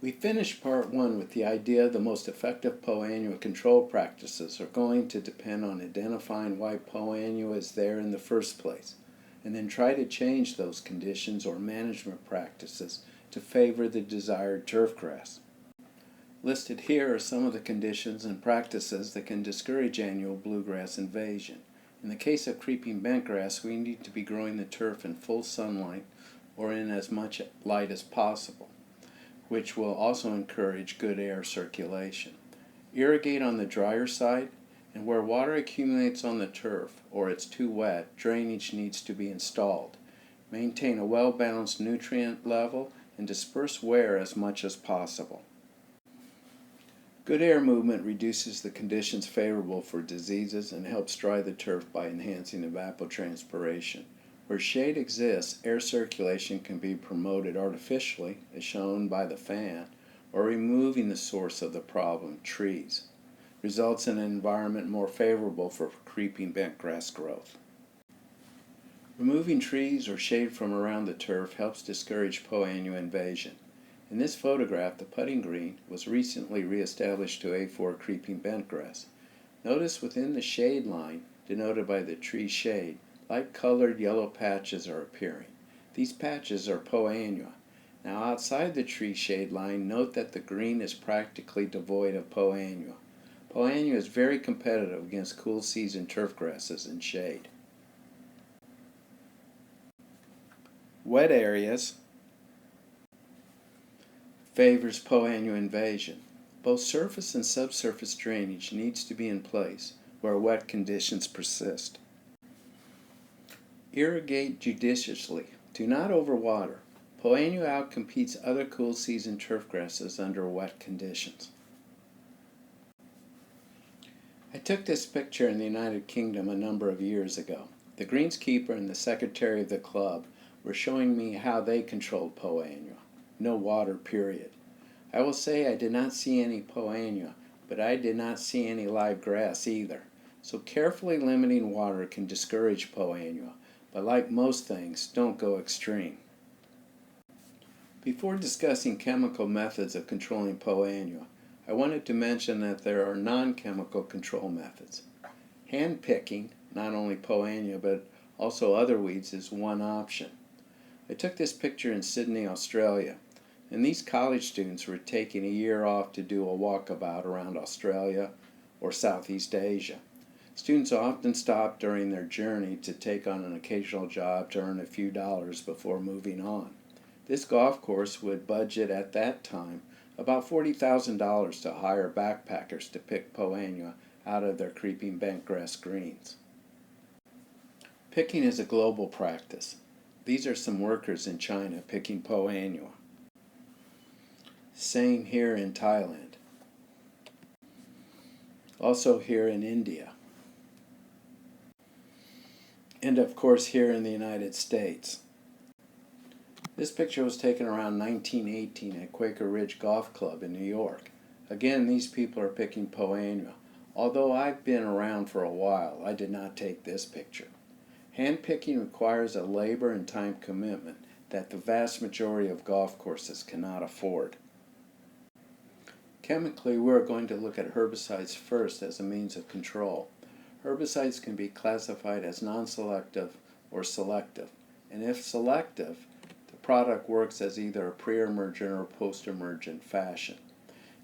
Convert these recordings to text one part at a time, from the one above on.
We finished part one with the idea the most effective poa-annua control practices are going to depend on identifying why poa-annua is there in the first place, and then try to change those conditions or management practices to favor the desired turfgrass. Listed here are some of the conditions and practices that can discourage annual bluegrass invasion. In the case of creeping bentgrass, we need to be growing the turf in full sunlight or in as much light as possible, which will also encourage good air circulation. Irrigate on the drier side, and where water accumulates on the turf or it's too wet, drainage needs to be installed. Maintain a well-balanced nutrient level and disperse wear as much as possible. Good air movement reduces the conditions favorable for diseases and helps dry the turf by enhancing evapotranspiration. Where shade exists, air circulation can be promoted artificially, as shown by the fan, or removing the source of the problem, trees. Results in an environment more favorable for creeping bentgrass growth. Removing trees or shade from around the turf helps discourage poa-annua invasion. In this photograph, the putting green was recently re-established to A4 creeping bentgrass. Notice within the shade line, denoted by the tree shade, light-colored yellow patches are appearing. These patches are poa-annua. Now outside the tree shade line, note that the green is practically devoid of poa-annua. Poa-annua is very competitive against cool season turf grasses in shade. Wet areas favors poa-annua invasion. Both surface and subsurface drainage needs to be in place where wet conditions persist. Irrigate judiciously. Do not overwater. Poa-annua outcompetes other cool season turf grasses under wet conditions. I took this picture in the United Kingdom a number of years ago. The greenskeeper and the secretary of the club were showing me how they controlled poa-annua. No water, period. I will say I did not see any poa-annua, but I did not see any live grass either. So carefully limiting water can discourage poa-annua. But like most things, don't go extreme. Before discussing chemical methods of controlling poa-annua, I wanted to mention that there are non-chemical control methods. Hand picking, not only poa-annua but also other weeds, is one option. I took this picture in Sydney, Australia, and these college students were taking a year off to do a walkabout around Australia or Southeast Asia. Students often stop during their journey to take on an occasional job to earn a few dollars before moving on. This golf course would budget at that time about $40,000 to hire backpackers to pick poa-annua out of their creeping bentgrass greens. Picking is a global practice. These are some workers in China picking poa-annua. Same here in Thailand. Also here in India. And of course here in the United States. This picture was taken around 1918 at Quaker Ridge Golf Club in New York. Again, these people are picking poa-annua. Although I've been around for a while, I did not take this picture. Hand picking requires a labor and time commitment that the vast majority of golf courses cannot afford. Chemically, we're going to look at herbicides first as a means of control. Herbicides can be classified as non-selective or selective, and if selective, the product works as either a pre-emergent or post-emergent fashion.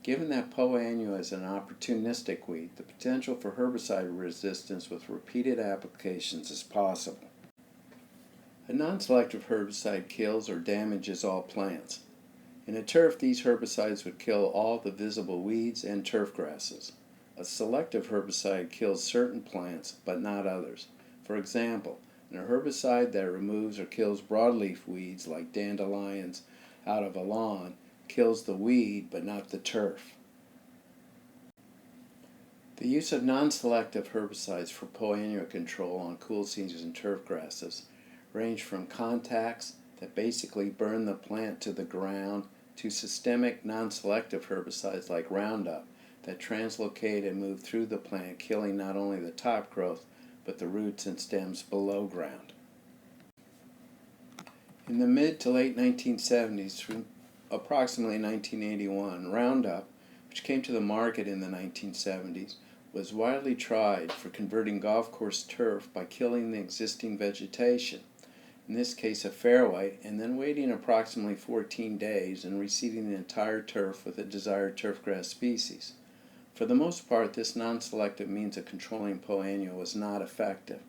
Given that poa-annua is an opportunistic weed, the potential for herbicide resistance with repeated applications is possible. A non-selective herbicide kills or damages all plants. In a turf, these herbicides would kill all the visible weeds and turf grasses. A selective herbicide kills certain plants, but not others. For example, a herbicide that removes or kills broadleaf weeds like dandelions out of a lawn kills the weed, but not the turf. The use of non-selective herbicides for poa-annua control on cool season turf grasses range from contacts that basically burn the plant to the ground to systemic non-selective herbicides like Roundup that translocate and move through the plant, killing not only the top growth but the roots and stems below ground. In the mid to late 1970s, approximately 1981, Roundup, which came to the market in the 1970s, was widely tried for converting golf course turf by killing the existing vegetation, in this case a fairway, and then waiting approximately 14 days and reseeding the entire turf with a desired turfgrass species. For the most part, this non-selective means of controlling Poa annua was not effective.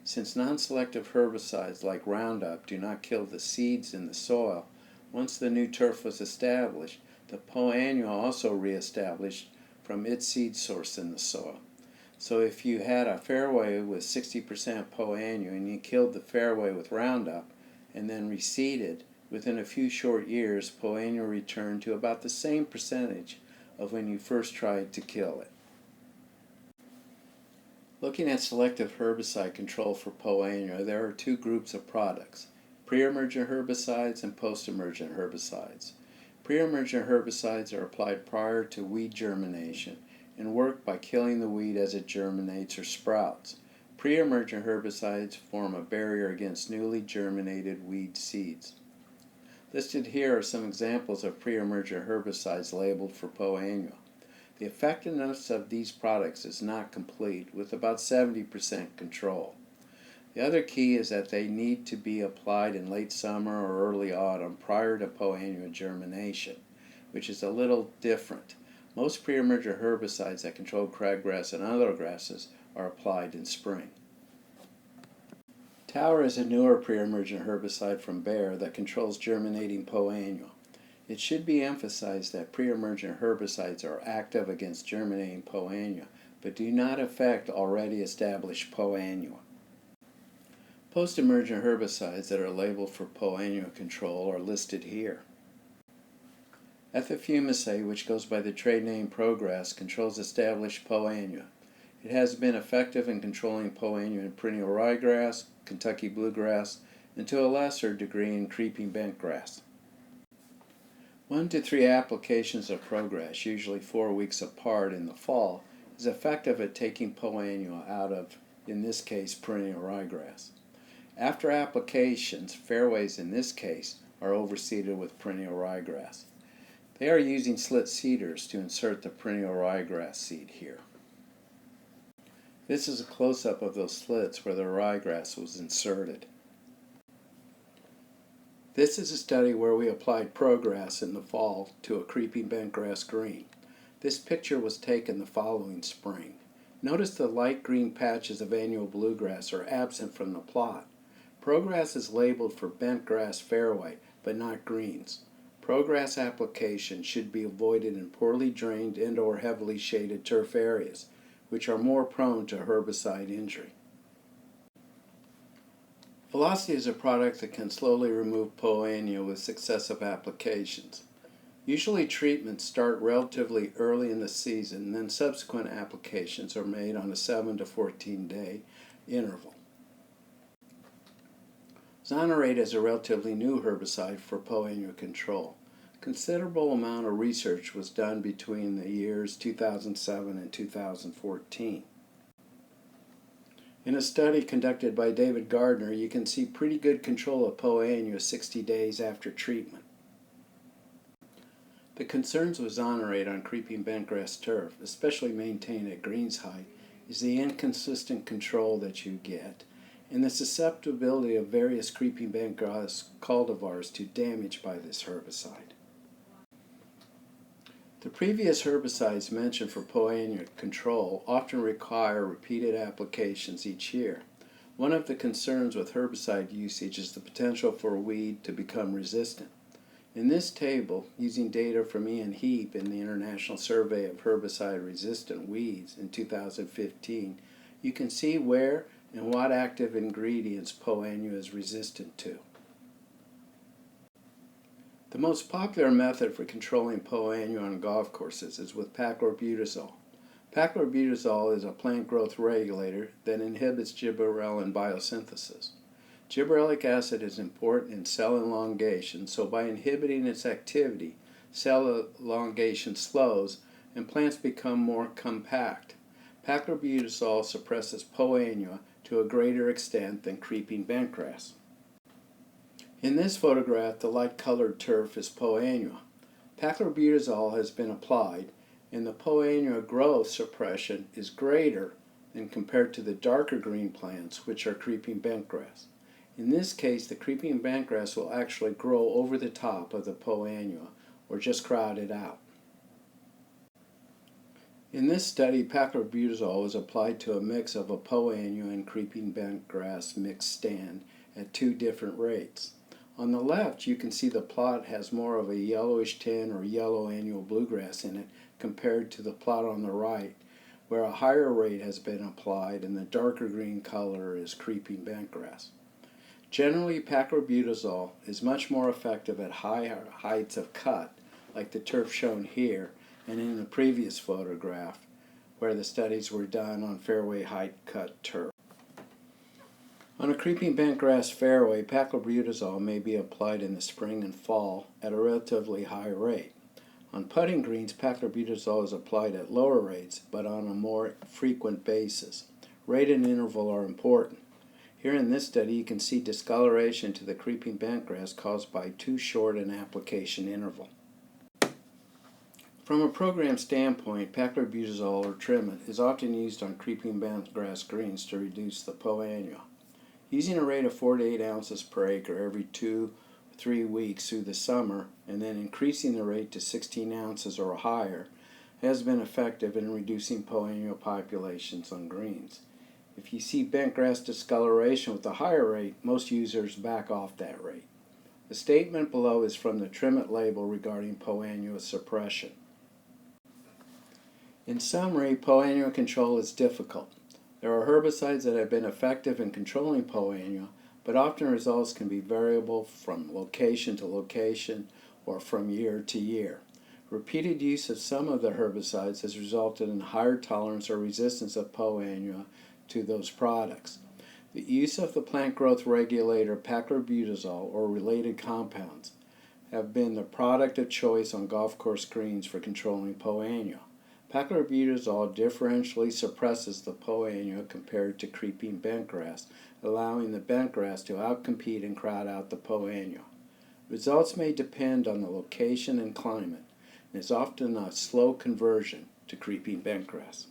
Since non-selective herbicides like Roundup do not kill the seeds in the soil, once the new turf was established, the Poa annua also reestablished from its seed source in the soil. So if you had a fairway with 60% Poa annua and you killed the fairway with Roundup and then reseeded, within a few short years Poa annua returned to about the same percentage of when you first tried to kill it. Looking at selective herbicide control for Poa annua, there are two groups of products: pre-emergent herbicides and post-emergent herbicides. Pre-emergent herbicides are applied prior to weed germination and work by killing the weed as it germinates or sprouts. Pre-emergent herbicides form a barrier against newly germinated weed seeds. Listed here are some examples of pre-emergent herbicides labeled for Poa annua. The effectiveness of these products is not complete, with about 70% control. The other key is that they need to be applied in late summer or early autumn prior to Poa annua germination, which is a little different. Most pre-emergent herbicides that control crabgrass and other grasses are applied in spring. Tower is a newer pre-emergent herbicide from Bayer that controls germinating Poa annua. It should be emphasized that pre-emergent herbicides are active against germinating Poa annua, but do not affect already established Poa annua. Post-emergent herbicides that are labeled for Poa annua control are listed here. Ethifumicate, which goes by the trade name Progress, controls established Poa annua. It has been effective in controlling Poa annua in perennial ryegrass, Kentucky bluegrass, and to a lesser degree in creeping bentgrass. 1 to 3 applications of Progress, usually 4 weeks apart in the fall, is effective at taking Poa annua out of, in this case, perennial ryegrass. After applications, fairways in this case are overseeded with perennial ryegrass. They are using slit seeders to insert the perennial ryegrass seed here. This is a close-up of those slits where the ryegrass was inserted. This is a study where we applied Progress in the fall to a creeping bentgrass green. This picture was taken the following spring. Notice the light green patches of annual bluegrass are absent from the plot. Progress is labeled for bentgrass fairway, but not greens. Progress application should be avoided in poorly drained and/or heavily shaded turf areas, which are more prone to herbicide injury. Velocity is a product that can slowly remove Poa annua with successive applications. Usually treatments start relatively early in the season, and then subsequent applications are made on a 7 to 14 day interval. Zonerate is a relatively new herbicide for Poa annua control. Considerable amount of research was done between the years 2007 and 2014. In a study conducted by David Gardner, you can see pretty good control of Poa annua 60 days after treatment. The concerns with Zonerate on creeping bentgrass turf, especially maintained at greens height, is the inconsistent control that you get and the susceptibility of various creeping bentgrass cultivars to damage by this herbicide. The previous herbicides mentioned for Poa annua control often require repeated applications each year. One of the concerns with herbicide usage is the potential for a weed to become resistant. In this table, using data from Ian Heap in the International Survey of Herbicide-Resistant Weeds in 2015, you can see where and what active ingredients Poa annua is resistant to. The most popular method for controlling Poa annua on golf courses is with paclobutazol. Paclobutazol is a plant growth regulator that inhibits gibberellin biosynthesis. Gibberellic acid is important in cell elongation, so by inhibiting its activity, cell elongation slows and plants become more compact. Paclobutazol suppresses Poa annua to a greater extent than creeping bentgrass. In this photograph, the light-colored turf is Poa annua. Paclobutazol has been applied, and the poa annua growth suppression is greater than compared to the darker green plants, which are creeping bentgrass. In this case, the creeping bentgrass will actually grow over the top of the poa annua, or just crowd it out. In this study, paclobutazol was applied to a mix of a poa annua and creeping bentgrass mixed stand at 2 different rates. On the left, you can see the plot has more of a yellowish tin or yellow annual bluegrass in it compared to the plot on the right, where a higher rate has been applied and the darker green color is creeping bentgrass. Generally, paclobutazol is much more effective at higher heights of cut, like the turf shown here and in the previous photograph, where the studies were done on fairway height cut turf. On a creeping bentgrass fairway, paclobutazol may be applied in the spring and fall at a relatively high rate. On putting greens, paclobutazol is applied at lower rates, but on a more frequent basis. Rate and interval are important. Here in this study, you can see discoloration to the creeping bentgrass caused by too short an application interval. From a program standpoint, paclobutazol or Trimit is often used on creeping bentgrass greens to reduce the poa annua. Using a rate of 4 to 8 ounces per acre every 2 or 3 weeks through the summer, and then increasing the rate to 16 ounces or higher, has been effective in reducing poa annua populations on greens. If you see bentgrass discoloration with a higher rate, most users back off that rate. The statement below is from the Trimit label regarding poa annua suppression. In summary, poa annua control is difficult. There are herbicides that have been effective in controlling poa annua, but often results can be variable from location to location or from year to year. Repeated use of some of the herbicides has resulted in higher tolerance or resistance of poa annua to those products. The use of the plant growth regulator paclobutazol or related compounds have been the product of choice on golf course greens for controlling poa annua. Paclobutazol differentially suppresses the poa annua compared to creeping bentgrass, allowing the bentgrass to outcompete and crowd out the poa annua. Results may depend on the location and climate, and is often a slow conversion to creeping bentgrass.